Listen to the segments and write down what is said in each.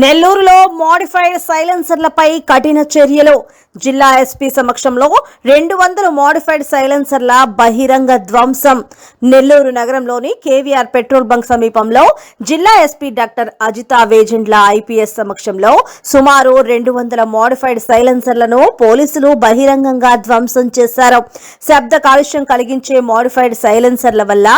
నెల్లూరులో మోడిఫైడ్ సైలెన్సర్లపై కఠిన చర్యలు. జిల్లా ఎస్పీ సమక్షంలో 200 మోడిఫైడ్ సైలెన్సర్ల బహిరంగ ధ్వంసం. నెల్లూరు నగరంలోని కేవీఆర్ పెట్రోల్ బంక్ సమీపంలో జిల్లా SP doctor Ajitha Vejendla IPS సమక్షంలో సుమారు 200 మోడిఫైడ్ సైలెన్సర్లను పోలీసులు బహిరంగంగా ధ్వంసం చేశారు. శబ్ద కాలుష్యం కలిగించే మోడిఫైడ్ సైలెన్సర్ల వల్ల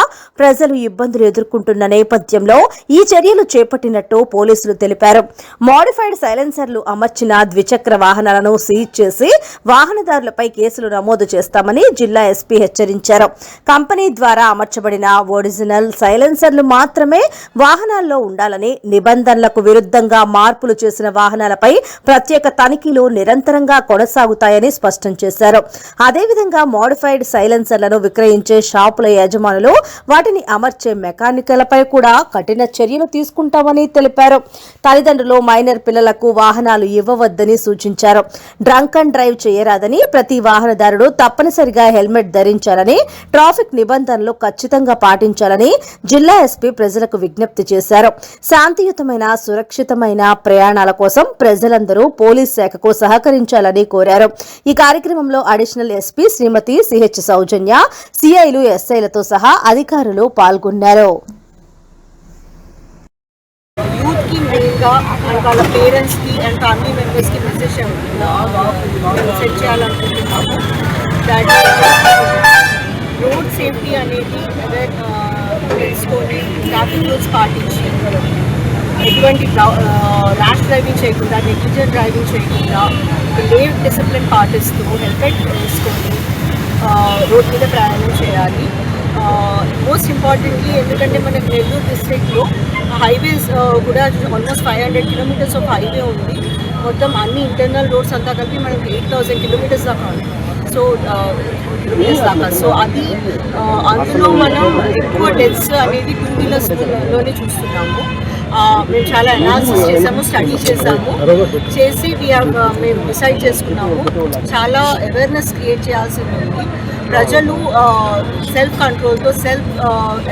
ప్రజలు ఇబ్బందులు ఎదుర్కొంటున్న నేపథ్యంలో ఈ చర్యలు చేపట్టినట్టు పోలీసులు తెలిపారు. మోడిఫైడ్ సైలెన్సర్లు అమర్చిన ద్విచక్ర వాహనాలను సీజ్ చేసి వాహనదారులపై కేసులు నమోదు చేస్తామని జిల్లా ఎస్పీ హెచ్చరించారు. కంపెనీ ద్వారా అమర్చబడిన ఒరిజినల్ సైలెన్సర్లు మాత్రమే వాహనాల్లో ఉండాలని, నిబంధనలకు విరుద్ధంగా మార్పులు చేసిన వాహనాలపై ప్రత్యేక తనిఖీలు నిరంతరంగా కొనసాగుతాయని స్పష్టం చేశారు. అదేవిధంగా మోడిఫైడ్ సైలెన్సర్లను విక్రయించే షాపుల యజమానులు, వాటిని అమర్చే మెకానికలపై కూడా కఠిన చర్యలు తీసుకుంటామని తెలిపారు. తల్లిదండ్రులు మైనర్ పిల్లలకు వాహనాలు ఇవ్వవద్దని సూచించారు. డ్రంక్ అండ్ డ్రైవ్ చేయరాదని, ప్రతి వాహనదారుడు తప్పనిసరిగా హెల్మెట్ ధరించాలని, ట్రాఫిక్ నిబంధనలు ఖచ్చితంగా పాటించాలని జిల్లా ఎస్పీ ప్రజలకు విజ్ఞప్తి చేశారు. శాంతియుతమైన, సురక్షితమైన ప్రయాణాల కోసం ప్రజలందరూ పోలీస్ శాఖకు సహకరించాలని కోరారు. ఈ కార్యక్రమంలో అడిషనల్ ఎస్పీ శ్రీమతి సిహెచ్ సౌజన్య, సిఐలు, ఎస్ఐలతో సహా అధికారులు పాల్గొన్నారు. యూత్ కి మెయిన్గా అండ్ వాళ్ళ పేరెంట్స్కి అండ్ ఫ్యామిలీ మెంబర్స్కి మెసేజ్ సెట్ చేయాలనుకుంటున్నాము. దట్ రోడ్ సేఫ్టీ అనేది తెలుసుకొని ట్రాఫిక్ రూల్స్ పాటించి ఎటువంటి ర్యాష్ డ్రైవింగ్ చేయకుండా, నెగ్లిజెంట్ డ్రైవింగ్ చేయకుండా, లేవ్ డిసిప్లిన్ పాటిస్తూ హెల్మెట్ వేసుకొని రోడ్ మీద ప్రయాణం చేయాలి. మోస్ట్ ఇంపార్టెంట్లీ ఎందుకంటే మనకి నెల్లూరు డిస్ట్రిక్ట్లో హైవేస్ కూడా ఆల్మోస్ట్ 500 కిలోమీటర్స్ ఆఫ్ హైవే ఉంది. మొత్తం అన్ని ఇంటర్నల్ రోడ్స్ అంతా కలిపి మనకి 8000 కిలోమీటర్స్ దాకా ఉంది. సో అది అందులో మనం ఎక్కువ డెత్స్ అనేది 2 వీలర్స్లోనే చూస్తున్నాము. మేము చాలా అనాలిసిస్ చేసాము, స్టడీ చేసి మేము డిసైడ్ చేసుకున్నాము. చాలా అవేర్నెస్ క్రియేట్ చేయాల్సి ఉంది. ప్రజలు సెల్ఫ్ కంట్రోల్తో, సెల్ఫ్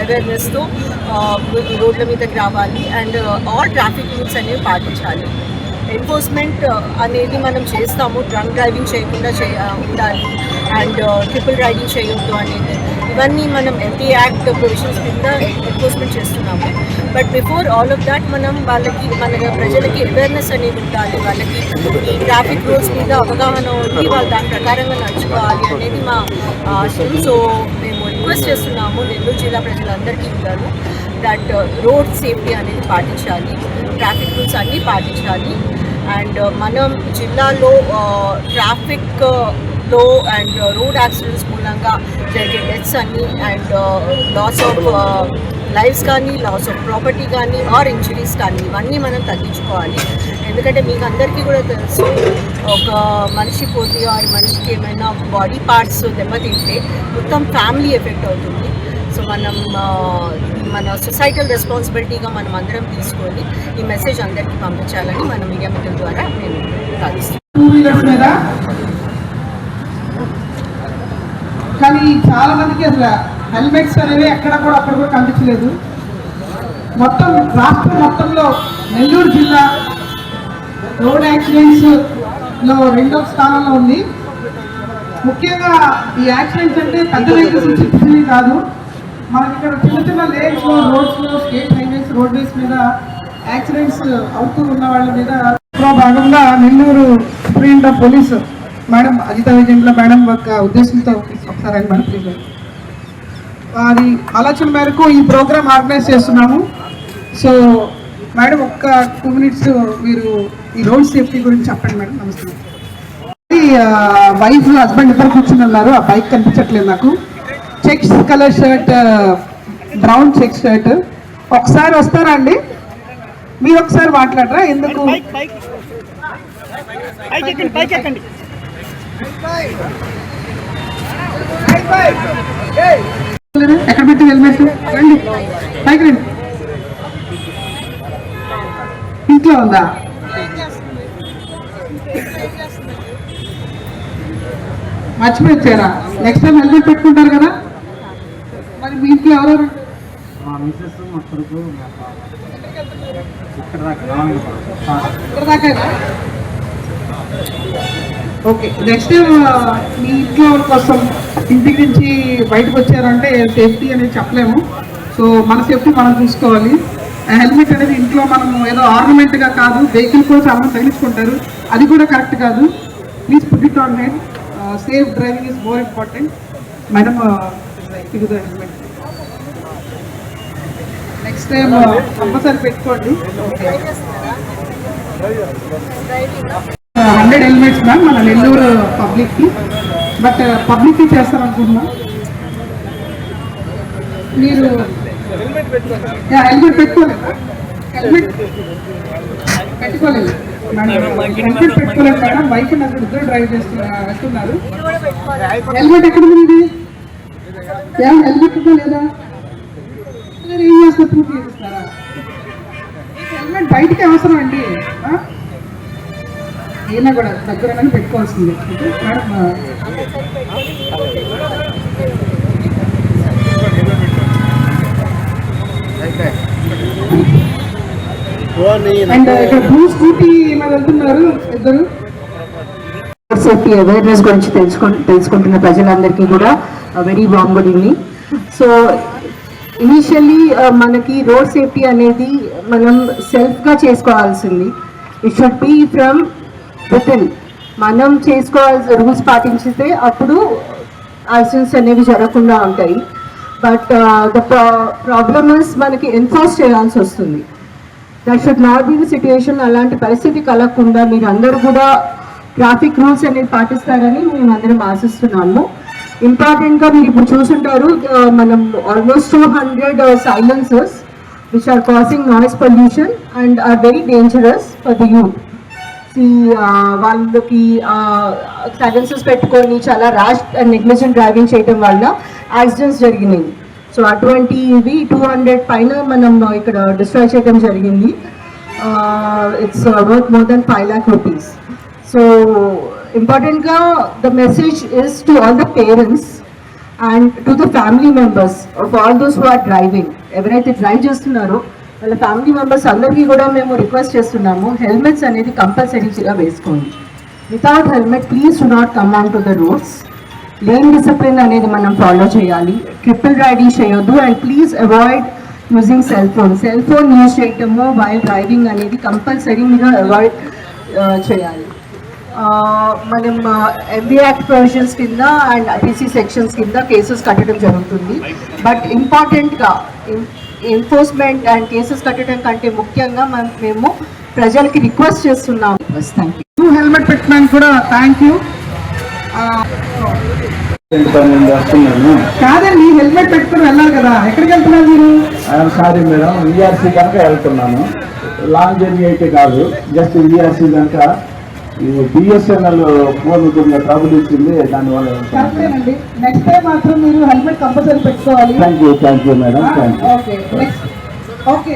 అవేర్నెస్తో రోడ్ల మీదకి రావాలి అండ్ ఆల్ ట్రాఫిక్ రూల్స్ అనేవి పాటించాలి. ఎన్ఫోర్స్మెంట్ అనేది మనం చేస్తాము, డ్రంక్ డ్రైవింగ్ చేయకుండా ఉండాలి అండ్ ట్రిపుల్ రైడింగ్ చేయొద్దు అనేది, ఇవన్నీ మనం ఎంపీ యాక్ట్ ప్రొవిజన్స్ కింద ఎన్ఫోర్స్మెంట్ చేస్తున్నాము. But before all of that మన ప్రజలకి అవేర్నెస్ అనేది ఉండాలి. వాళ్ళకి ఈ ట్రాఫిక్ రూల్స్ మీద అవగాహన ఉంది, వాళ్ళు దాని ప్రకారంగా నడుచుకోవాలి అనేది మా ఆశయం. సో మేము రిక్వెస్ట్ చేస్తున్నాము నెల్లూరు జిల్లా ప్రజలందరికీ ఉంటారు దట్ రోడ్ సేఫ్టీ అనేది పాటించాలి, ట్రాఫిక్ రూల్స్ అన్నీ పాటించాలి. అండ్ మనం జిల్లాలో ట్రాఫిక్లో అండ్ రోడ్ యాక్సిడెంట్స్ మూలంగా జరిగే డెత్స్ అన్నీ అండ్ లాస్ ఆఫ్ లైఫ్స్ కానీ, లాస్ ఆఫ్ ప్రాపర్టీ కానీ, ఆర్ ఇంజరీస్ కానీ, ఇవన్నీ మనం తగ్గించుకోవాలి. ఎందుకంటే మీకు అందరికీ కూడా తెలుసు, ఒక మనిషి పోతే ఆ మనిషికి ఏమైనా బాడీ పార్ట్స్ దెబ్బతింటే మొత్తం ఫ్యామిలీ ఎఫెక్ట్ అవుతుంది. సో మన సొసైటల్ రెస్పాన్సిబిలిటీగా మనం అందరం తీసుకొని ఈ మెసేజ్ అందరికీ పంపించాలని మన మీడియా మిత్రుల ద్వారా నేను భావిస్తున్నాను. కానీ చాలా మందికి అసలు హెల్మెట్స్ అనేవి అక్కడ కూడా కనిపించలేదు. మొత్తం రాష్ట్రం మొత్తంలో నెల్లూరు జిల్లా రోడ్ యాక్సిడెంట్స్లో 2వ స్థానంలో ఉంది. ముఖ్యంగా ఈ యాక్సిడెంట్స్ అంటే పెద్ద వెహికల్స్ చిన్నవి కాదు, మనకి ఇక్కడ చిన్న లేన్స్లో, రోడ్స్లో, స్టేట్ హైవేస్, రోడ్వేస్ మీద యాక్సిడెంట్స్ అవుతూ ఉన్న వాళ్ళ మీద భాగంగా Nellore superintendent of police madam Ajitha Vejendla madam యొక్క ఉద్దేశంతో ఒకసారి ఆయన మేడం వారి ఆలోచన మేరకు ఈ ప్రోగ్రామ్ ఆర్గనైజ్ చేస్తున్నాము. సో మేడం ఒక్క 2 minutes మీరు ఈ రోడ్ సేఫ్టీ గురించి చెప్పండి మేడం. నమస్తే. వైఫ్ హస్బెండ్ ఇద్దరు కూర్చుని ఉన్నారు, ఆ బైక్ కనిపించట్లేదు నాకు. Checks colour shirt, brown check shirt. ఒకసారి వస్తారా అండి? మీరు ఒకసారి మాట్లాడరా? ఎందుకు ఎక్కడ పెట్టి హెల్మెట్? రండి పైకి రండి. ఇంట్లో ఉందా? మర్చిపోయి వచ్చారా? నెక్స్ట్ టైం హెల్మెట్ పెట్టుకుంటారు కదా. మరి మీ ఇంట్లో ఎవరు? ఇక్కడ దాకా ఓకే. నెక్స్ట్ టైం మీ ఇంట్లో కోసం ఇంటికి నుంచి బయటకు వచ్చారంటే సేఫ్టీ అనేది చెప్పలేము. సో మన సేఫ్టీ మనం చూసుకోవాలి. హెల్మెట్ అనేది ఇంట్లో మనం ఏదో ఆర్నమెంట్గా కాదు, వెహికల్ కూడా చాలా తగిలించుకుంటారు, అది కూడా కరెక్ట్ కాదు. Please put it on head. Safe driving is more important. Madam ఇది హెల్మెట్ నెక్స్ట్ టైం కంపల్సరీ పెట్టుకోండి. 100 హెల్మెట్స్ మ్యామ్ మన నెల్లూరు పబ్లిక్కి. బట్ పబ్లిక్కి చేస్తారనుకుంటున్నాం. మీరు హెల్మెట్ పెట్టుకోలేదు, హెల్మెట్ పెట్టుకోలేదు హెల్మెట్ పెట్టుకోలేదు మేడం. బైక్ అక్కడ ఇద్దరు డ్రైవ్ వెళ్తున్నారు. హెల్మెట్ ఎక్కడ ఉంది? హెల్మెట్ లేదా? ఏం చేస్తారు? పూర్తి చేస్తారా? హెల్మెట్ బయటికి అవసరం అండి. ఏనా కూడా దగ్గర పెట్టుకోవాల్సింది మేడం. అండ్ ఇక్కడ బ్లూ స్కూటీ ఏమైనా వెళ్తున్నారు ఇద్దరు. సేఫ్టీ అవేర్నెస్ గురించి తెలుసుకుంటున్న ప్రజలందరికీ కూడా very warm good evening. So initially మనకి రోడ్ సేఫ్టీ అనేది మనం సెల్ఫ్గా చేసుకోవాల్సింది. It should be from within. మనం చేసుకోవాల్సిన రూల్స్ పాటించితే అప్పుడు యాక్సిడెంట్స్ అనేవి జరగకుండా ఉంటాయి. బట్ ద ప్రాబ్లమ్ ఇస్ మనకి ఎన్ఫోర్స్ చేయాల్సి వస్తుంది. That should not be the situation. అలాంటి పరిస్థితి కలగకుండా మీరు అందరూ కూడా ట్రాఫిక్ రూల్స్ అనేది పాటిస్తారని మేము అందరం ఆశిస్తున్నాము. ఇంపార్టెంట్గా మీరు ఇప్పుడు చూసుంటారు, మనం almost 200 silencers which are causing noise pollution and are very dangerous for the youth. వాళ్ళకి సైలెన్సర్స్ పెట్టుకొని చాలా ర్యాష్ అండ్ నెగ్లిజెంట్ డ్రైవింగ్ చేయడం వల్ల యాక్సిడెంట్స్ జరిగినాయి. సో అటువంటివి 200 పైన మనం ఇక్కడ డిస్ట్రాయ్ చేయడం జరిగింది. It's worth more than 5 lakh rupees. So ఇంపార్టెంట్గా the message is to all the parents and to the family members of all those who are driving. ఎవరైతే డ్రైవ్ చేస్తున్నారో వాళ్ళ ఫ్యామిలీ మెంబర్స్ అందరికీ కూడా మేము రిక్వెస్ట్ చేస్తున్నాము, హెల్మెట్స్ అనేది కంపల్సరీగా వేసుకోండి. Without helmet please do not come on to the roads. Lane discipline అనేది మనం ఫాలో చేయాలి. ట్రిపుల్ రైడింగ్ చేయొద్దు. And please avoid using cell phone use చేయటము వైల్ డ్రైవింగ్ అనేది కంపల్సరీ మీరు అవాయిడ్ చేయాలి. మనం ఎంబీ యాక్ట్ ప్రొవిజన్స్ కింద అండ్ ఐపీసీ సెక్షన్స్ కింద కేసెస్ కట్టడం జరుగుతుంది. బట్ ఇంపార్టెంట్గా ఎన్ఫోర్స్మెంట్ అండ్ కేసెస్ కట్టడం కంటే ముఖ్యంగా మేము ప్రజలకి రిక్వెస్ట్ చేస్తున్నాము. Thank you. హెల్మెట్ పెట్టడానికి కూడా థ్యాంక్ యూ. కాదండి, హెల్మెట్ పెట్టుకుని వెళ్ళాలి కదా, ఎక్కడికి వెళ్తున్నారు మీరు? సారీ మేడం, విఆర్సీ కనుక వెళ్తున్నాను. లాంగ్ జర్నీ అయితే కాదు, జస్ట్ విఆర్సీ కనుక బిఎస్ఎన్ఎల్ ఫోన్ కొంచెం ట్రబుల్ ఇచ్చింది, దానివల్ల. కరెక్టేనండి. నెక్స్ట్ టైం మాత్రం మీరు హెల్మెట్ కంపల్సరీ పెట్టుకోవాలి. Thank you madam. Thank you. Okay next okay